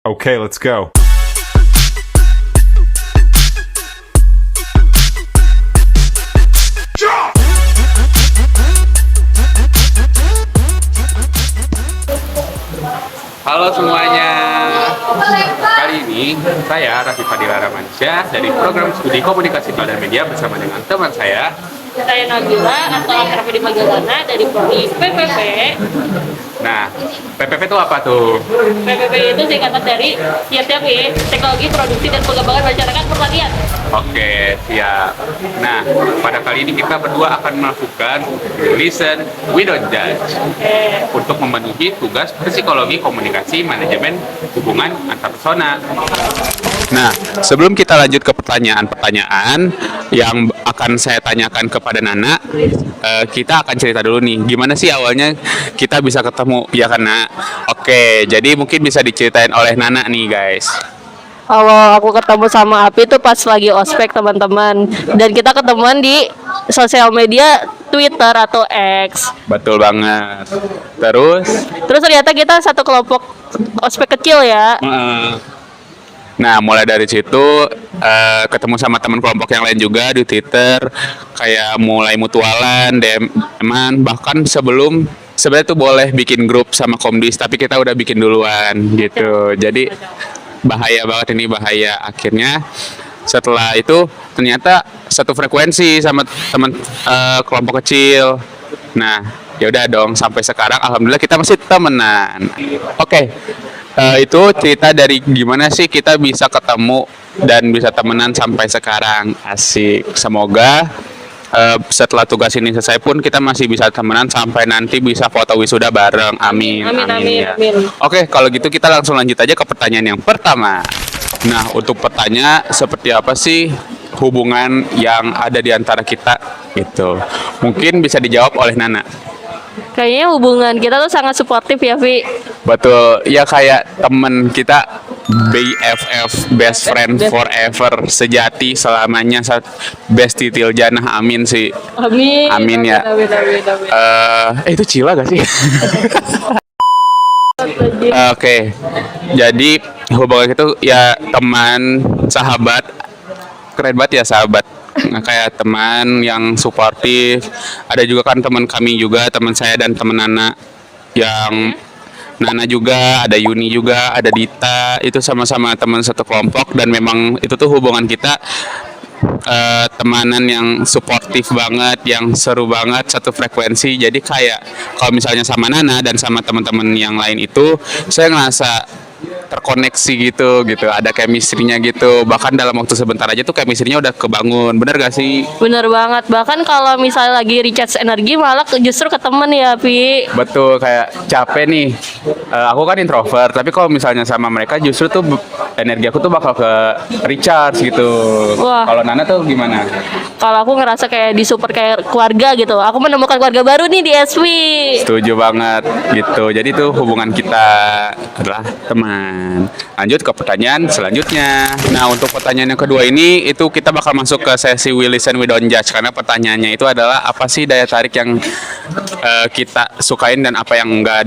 Okay, let's go. Halo semuanya. Kali ini saya Raffi Fadila Ramansyah dari program studi komunikasi dan media bersama dengan teman saya. Saya Nabila atau akrab di Magalana dari prodi PPP. Nah, PPP itu apa tuh? PPP itu singkatan dari siap-siap ya, teknologi produksi dan pengembangan masyarakat pertanian. Oke, siap. Nah, pada kali ini kita berdua akan melakukan Listen We Don't Judge untuk memenuhi tugas psikologi komunikasi manajemen hubungan antar persona. Nah, sebelum kita lanjut ke pertanyaan-pertanyaan yang akan saya tanyakan kepada Nana, kita akan cerita dulu nih, gimana sih awalnya kita bisa ketemu, ya kan, Nak? Oke, jadi mungkin bisa diceritain oleh Nana nih, guys. Kalau aku ketemu sama Api itu pas lagi ospek teman-teman, dan kita ketemuan di sosial media Twitter atau X. Betul banget. Terus, Ternyata kita satu kelompok ospek kecil ya. nah, mulai dari situ ketemu sama teman kelompok yang lain juga di Twitter, kayak mulai mutualan, DM-an, bahkan sebelum sebenarnya tuh boleh bikin grup sama Komdis, tapi kita udah bikin duluan gitu. Jadi bahaya banget ini, bahaya. Akhirnya setelah itu ternyata satu frekuensi sama teman kelompok kecil. Nah, ya udah dong, sampai sekarang alhamdulillah kita masih temenan. Oke. Itu cerita dari gimana sih kita bisa ketemu dan bisa temenan sampai sekarang. Asik. Semoga setelah tugas ini selesai pun kita masih bisa temenan sampai nanti bisa foto wisuda bareng. Amin. Amin. Ya. Oke, kalau gitu kita langsung lanjut aja ke pertanyaan yang pertama. Nah, untuk pertanyaan seperti apa sih hubungan yang ada di antara kita gitu? Mungkin bisa dijawab oleh Nana. Kayaknya hubungan kita tuh sangat suportif ya, Vi. Betul, ya kayak temen kita, BFF, best friend forever, sejati selamanya, best titil janah, amin sih. Amin. Amin ya. Amin. Itu Cila gak sih? Oke, jadi hubungan itu ya teman, sahabat, keren banget ya sahabat. Nah, kayak teman yang suportif. Ada juga kan teman kami juga, teman saya dan teman Nana, yang Nana juga, ada Yuni juga, ada Dita, itu sama-sama teman satu kelompok, dan memang itu tuh hubungan kita temanan yang suportif banget, yang seru banget, satu frekuensi. Jadi kayak kalau misalnya sama Nana dan sama teman-teman yang lain itu, saya ngerasa terkoneksi gitu, ada chemistry-nya gitu. Bahkan dalam waktu sebentar aja tuh chemistry-nya udah kebangun. Bener gak sih? Bener banget. Bahkan kalau misalnya lagi recharge energi malah justru ke temen ya, Pi. Betul, kayak capek nih. Aku kan introvert, tapi kalau misalnya sama mereka justru tuh energi aku tuh bakal ke recharge gitu. Wah. Kalau Nana tuh gimana? Kalau aku ngerasa kayak disupport kayak keluarga gitu. Aku menemukan keluarga baru nih di SV. Setuju banget gitu. Jadi tuh hubungan kita adalah teman. Lanjut ke pertanyaan selanjutnya. Nah, untuk pertanyaan yang kedua ini itu kita bakal masuk ke sesi We Listen We Don't Judge, karena pertanyaannya itu adalah apa sih daya tarik yang kita sukain dan apa yang enggak,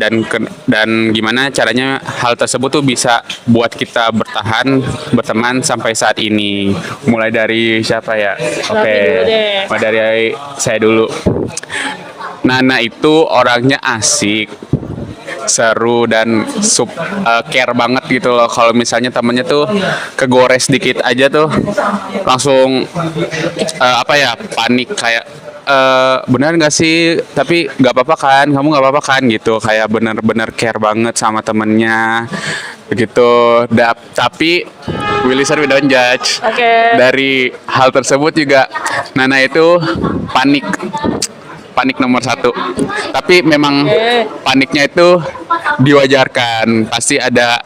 dan gimana caranya hal tersebut tuh bisa buat kita berteman sampai saat ini. Mulai dari siapa ya? Oke. Mulai dari saya dulu. Nana itu orangnya asik, seru, dan care banget gitu loh. Kalau misalnya temennya tuh kegores dikit aja tuh langsung panik, kayak benar nggak sih, tapi nggak apa-apa kan, kamu nggak apa-apa kan gitu, kayak bener-bener care banget sama temennya begitu. Tapi we listen we don't judge. Dari hal tersebut juga Nana itu panik nomor satu, tapi memang paniknya itu diwajarkan. Pasti ada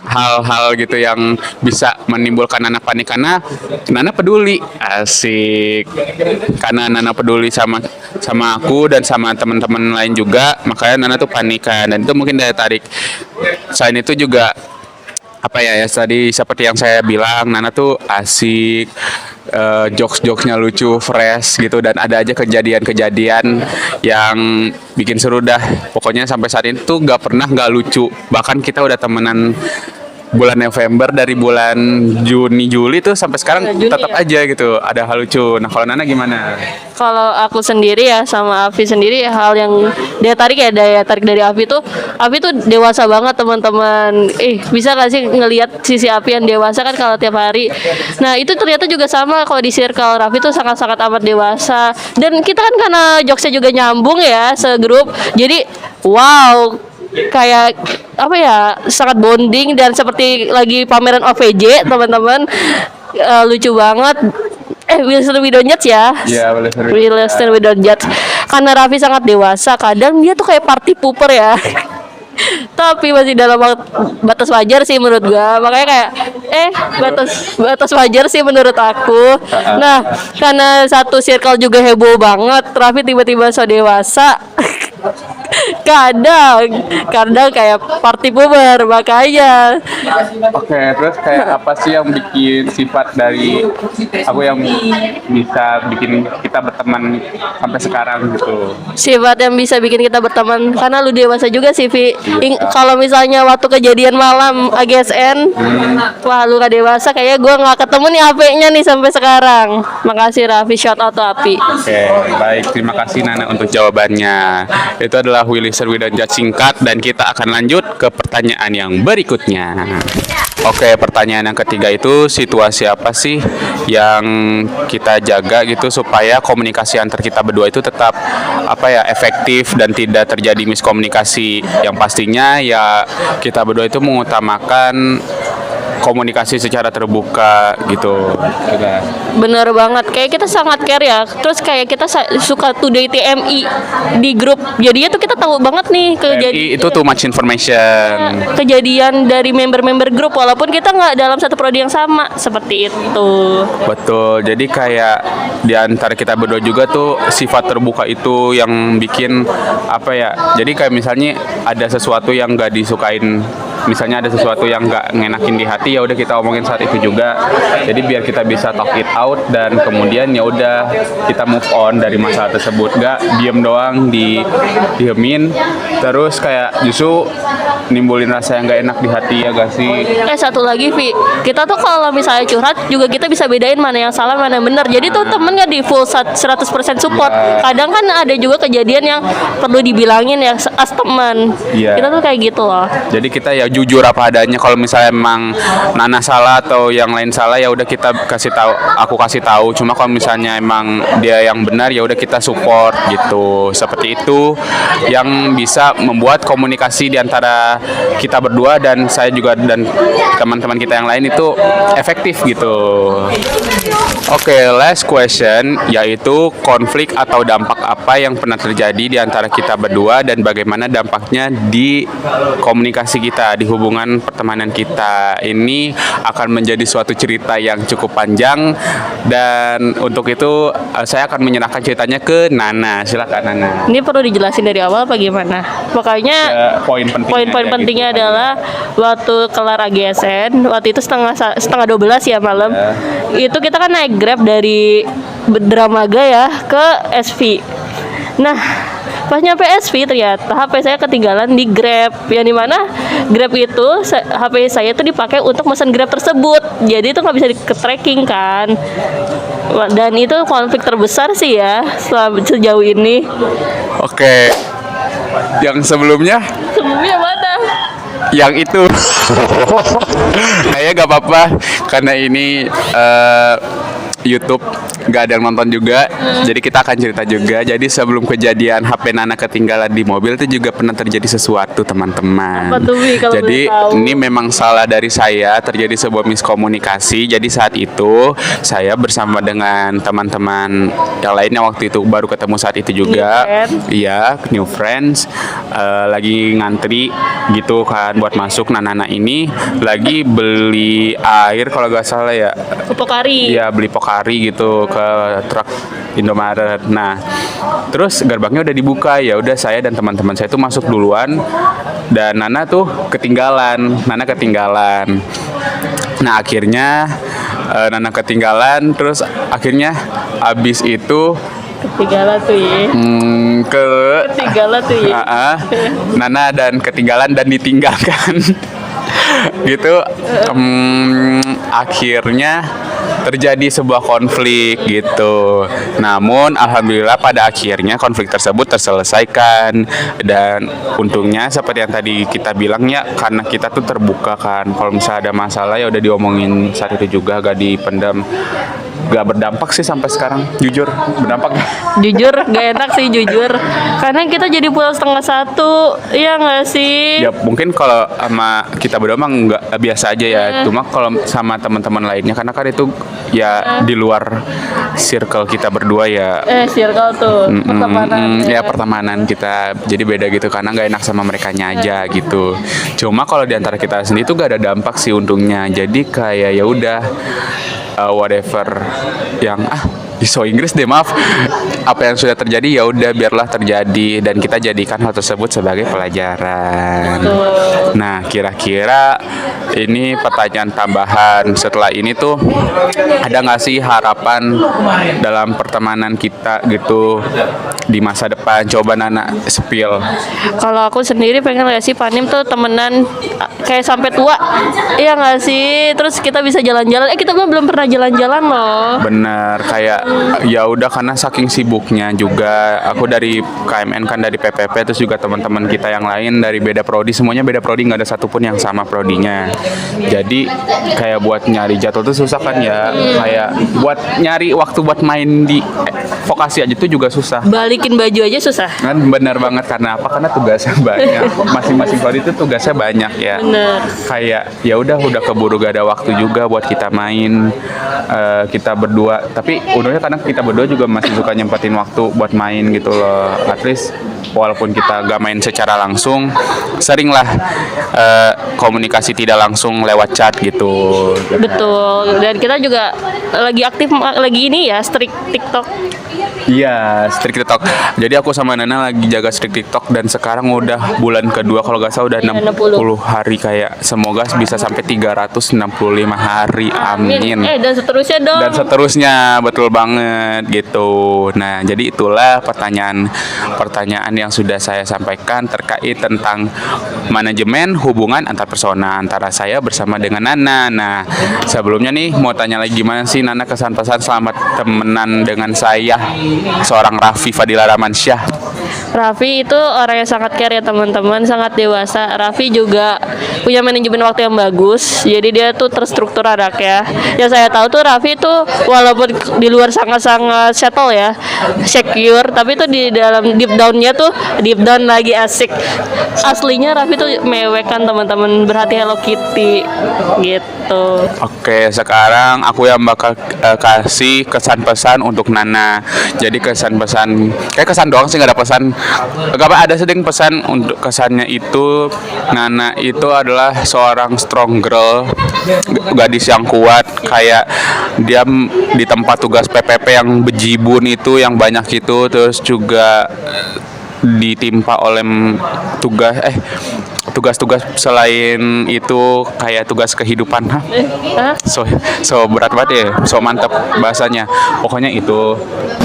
hal-hal gitu yang bisa menimbulkan Nana panik, karena Nana peduli. Asik. Karena Nana peduli sama aku dan sama teman-teman lain juga, makanya Nana tuh panikan, dan itu mungkin daya tarik. Selain itu juga tadi seperti yang saya bilang, Nana tuh asik, jokes-jokesnya lucu, fresh gitu, dan ada aja kejadian-kejadian yang bikin seru dah. Pokoknya sampai saat ini tuh nggak pernah nggak lucu. Bahkan kita udah temenan bulan November dari bulan Juni Juli tuh sampai sekarang Juni tetap ya? aja gitu ada hal lucu. Nah kalau Nana gimana? Kalau aku sendiri ya sama Avi sendiri, hal yang daya tarik dari Avi tuh dewasa banget teman-teman. Bisa gak sih ngelihat sisi Avi yang dewasa kan kalau tiap hari. Nah itu ternyata juga sama kalau di circle Raffi tuh sangat-sangat amat dewasa. Dan kita kan karena jokesnya juga nyambung ya segrup. Jadi wow, kayak apa ya, sangat bonding dan seperti lagi pameran OVJ teman-teman. Lucu banget. We Listen We Don't Judge ya. Iya, boleh seru. We Listen We Don't Judge. Karena Raffi sangat dewasa, kadang dia tuh kayak party pooper ya. Tapi masih dalam batas wajar sih menurut gua. Makanya kayak batas wajar sih menurut aku. Nah, karena satu circle juga heboh banget, Raffi tiba-tiba so dewasa. kadang kayak party boomer, makanya Oke, terus kayak apa sih yang bikin sifat dari aku yang bisa bikin kita berteman sampai sekarang gitu? sifat yang bisa bikin kita berteman karena lu dewasa juga sih Vi. Kalau misalnya waktu kejadian malam AGSN, wah lu gak dewasa, kayak gue nggak ketemu nih HP-nya nih sampai sekarang. Makasih Raffi, shout out to Api. Oke, baik. Terima kasih Nana untuk jawabannya. Itu adalah We Listen We Don't Judge singkat dan kita akan lanjut ke pertanyaan yang berikutnya. Oke, pertanyaan yang ketiga itu situasi apa sih yang kita jaga gitu supaya komunikasi antar kita berdua itu tetap apa ya efektif dan tidak terjadi miskomunikasi. Yang pastinya ya kita berdua itu mengutamakan komunikasi secara terbuka gitu. Udah. Bener banget, kayak kita sangat care ya. Terus kayak kita suka today TMI di grup. Jadinya tuh kita tahu banget nih Itu too much information. kejadian dari member-member grup walaupun kita nggak dalam satu prodi yang sama, seperti itu. Betul, jadi kayak di antara kita berdua juga tuh sifat terbuka itu yang bikin apa ya? Jadi kayak misalnya ada sesuatu yang nggak disukain, misalnya ada sesuatu yang nggak ngenakin di hati, ya udah kita omongin saat itu juga. Jadi biar kita bisa talk it out dan kemudian ya udah kita move on dari masalah tersebut, nggak diem doang diemin terus kayak justru nimbulin rasa yang nggak enak di hati ya gak sih? Satu lagi Vi, kita tuh kalau misalnya curhat juga kita bisa bedain mana yang salah mana yang benar. Jadi tuh temen nggak di full 100% support. Kadang kan ada juga kejadian yang perlu dibilangin ya as teman. Kita tuh kayak gitu loh. Jadi kita ya jujur apa adanya. Kalau misalnya emang Nana salah atau yang lain salah ya udah kita kasih tahu, aku kasih tahu. Cuma kalau misalnya emang dia yang benar ya udah kita support gitu. Seperti itu yang bisa membuat komunikasi di antara kita berdua dan saya juga dan teman-teman kita yang lain itu efektif gitu. Oke, last question yaitu konflik atau dampak apa yang pernah terjadi di antara kita berdua dan bagaimana dampaknya di komunikasi kita, di hubungan pertemanan kita. Ini akan menjadi suatu cerita yang cukup panjang dan untuk itu saya akan menyerahkan ceritanya ke Nana. Silakan Nana. Ini perlu dijelasin dari awal apa gimana? Pokoknya poin-poin pentingnya gitu. adalah waktu kelar AGSN, waktu itu setengah 12 ya malam. Itu kita kan naik Grab dari Dramaga ya ke SV. Nah, pas nyampe SV ternyata HP saya ketinggalan di Grab. Yang dimana Grab itu HP saya itu dipakai untuk pesan Grab tersebut. Jadi itu nggak bisa di-tracking kan. Dan itu konflik terbesar sih ya sejauh ini. Oke. Yang sebelumnya Mana? yang itu kayak gak apa-apa karena ini YouTube nggak ada yang nonton juga, jadi kita akan cerita juga. Jadi sebelum kejadian HP Nana ketinggalan di mobil itu juga pernah terjadi sesuatu teman-teman. Apa tuh, Wi, kalau Jadi boleh tahu? ini memang salah dari saya, terjadi sebuah miskomunikasi. Jadi saat itu saya bersama dengan teman-teman yang lainnya waktu itu baru ketemu saat itu juga. Iya, new friends, lagi ngantri gitu kan buat masuk. Nah Nana ini lagi beli air kalau gak salah ya. Pokari. Iya, beli Pokari gitu ke truk Indomaret. Nah, terus gerbangnya udah dibuka, ya udah saya dan teman-teman saya tuh masuk duluan dan Nana tuh ketinggalan. Nah, akhirnya Nana ketinggalan, terus akhirnya abis itu Ketinggalan tuh ya. Nana dan ketinggalan dan ditinggalkan gitu. Akhirnya terjadi sebuah konflik gitu. Namun alhamdulillah pada akhirnya konflik tersebut terselesaikan, dan untungnya seperti yang tadi kita bilang ya, karena kita tuh terbuka kan. Kalau misalnya ada masalah ya udah diomongin saat itu juga, gak dipendam. Gak berdampak sih sampai sekarang, jujur berdampak. Jujur gak enak sih, jujur karena kita jadi pulang 12:30, iya nggak sih? Ya mungkin kalau sama kita berdua mah nggak, biasa aja ya. Cuma kalau sama teman-teman lainnya, karena kan itu ya di luar circle kita berdua ya. Circle tuh pertemanan Ya pertemanan kita, jadi beda gitu karena nggak enak sama merekanya aja gitu. Cuma kalau diantara kita sendiri tuh gak ada dampak sih untungnya. Jadi kayak ya udah, whatever yang iso Inggris deh, maaf, apa yang sudah terjadi ya udah biarlah terjadi, dan kita jadikan hal tersebut sebagai pelajaran. Nah, kira-kira ini pertanyaan tambahan setelah ini tuh, ada nggak sih harapan dalam pertemanan kita gitu di masa depan? Coba Nana spill. Kalau aku sendiri pengen gak sih Panim tuh temenan kayak sampai tua, iya nggak sih? Terus kita bisa jalan-jalan. Kita belum pernah jalan-jalan loh. Bener, kayak ya udah, karena saking sibuknya juga aku dari KMN kan, dari PPP, terus juga teman-teman kita yang lain dari beda prodi, semuanya beda prodi, nggak ada satupun yang sama prodinya. Jadi kayak buat nyari jadwal tuh susah kan ya, kayak buat nyari waktu buat main di vokasi aja tuh juga susah. Balikin baju aja susah. Kan bener banget, karena apa? Karena tugasnya banyak. Masing-masing prodi itu tugasnya banyak ya. Bener. Kayak ya udah keburu gak ada waktu juga buat kita main, kita berdua. Tapi untungnya karena kita berdua juga masih suka nyempetin waktu buat main gitu loh. At least walaupun kita gak main secara langsung, seringlah komunikasi tidak langsung lewat chat gitu. Betul. Dan kita juga lagi aktif lagi ini ya, streak TikTok. Iya, streak TikTok. Jadi aku sama Nana lagi jaga streak TikTok, dan sekarang udah bulan kedua, kalau gak salah udah 60 hari, kayak semoga bisa sampai 365 hari. Amin. Dan seterusnya dong. Dan seterusnya, betul banget gitu. Nah, jadi itulah pertanyaan yang sudah saya sampaikan terkait tentang manajemen hubungan antar persona antara saya bersama dengan Nana. Nah, sebelumnya nih mau tanya lagi, gimana sih Nana kesan pesan selamat temenan dengan saya, seorang Raffi Fadila Ramansyah? Raffi itu orang yang sangat care ya teman-teman, sangat dewasa. Raffi juga punya manajemen waktu yang bagus, jadi dia tuh terstruktur anaknya. Yang saya tahu tuh Raffi tuh walaupun di luar sangat-sangat settle ya, secure, tapi tuh di dalam deep down-nya tuh deep down lagi asik. Aslinya Raffi tuh mewek kan teman-teman, berhati Hello Kitty gitu. Oke, sekarang aku yang bakal kasih kesan pesan untuk Nana. Jadi kesan pesan, kayak kesan doang sih, nggak ada pesan. Gak ada sedikit pesan. Untuk kesannya itu, Nana itu adalah seorang strong girl, gadis yang kuat. Kayak dia di tempat tugas PPP yang bejibun itu, yang banyak itu, terus juga ditimpa oleh tugas-tugas selain itu, kayak tugas kehidupan. So berat banget ya, so mantap bahasanya. Pokoknya itu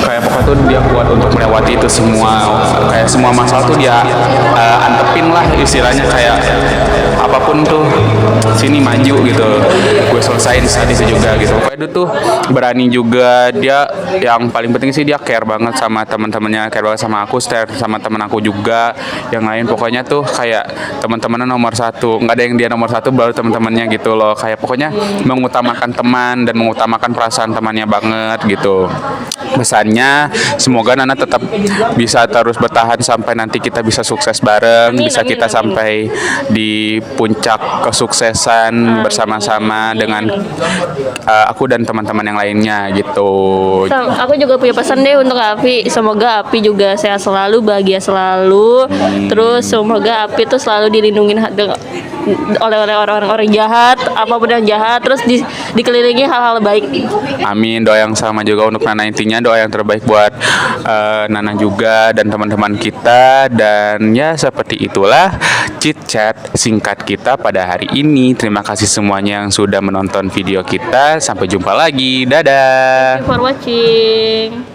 kayak pokoknya tuh dia kuat untuk melewati itu semua, kayak semua masalah tuh dia antepin lah istilahnya, kayak apapun tuh sini maju gitu, gue selesain saat itu juga gitu. Pokoknya itu tuh berani juga dia. Yang paling penting sih dia care banget sama teman-temannya, care banget sama aku, care sama teman aku juga yang lain. Pokoknya tuh kayak teman-temannya nomor satu, nggak ada yang dia nomor satu baru teman-temannya gitu loh. Kayak pokoknya mengutamakan teman dan mengutamakan perasaan temannya banget gitu. Pesannya, semoga Nana tetap bisa terus bertahan sampai nanti kita bisa sukses bareng, bisa kita sampai di puncak kesuksesan bersama-sama dengan aku dan teman-teman yang lainnya gitu. Aku juga punya pesan deh untuk Api. Semoga Api juga sehat selalu, bahagia selalu. Terus semoga Api tuh selalu dilindungi oleh orang-orang jahat, apapun yang jahat, terus dikelilingi hal-hal baik. Amin. Doa yang sama juga untuk Nana, intinya doa yang terbaik buat Nana juga dan teman-teman kita. Dan ya seperti itulah chit chat singkat kita pada hari ini. Terima kasih semuanya yang sudah menonton video kita. Sampai jumpa lagi. Dadah. Thank you for watching.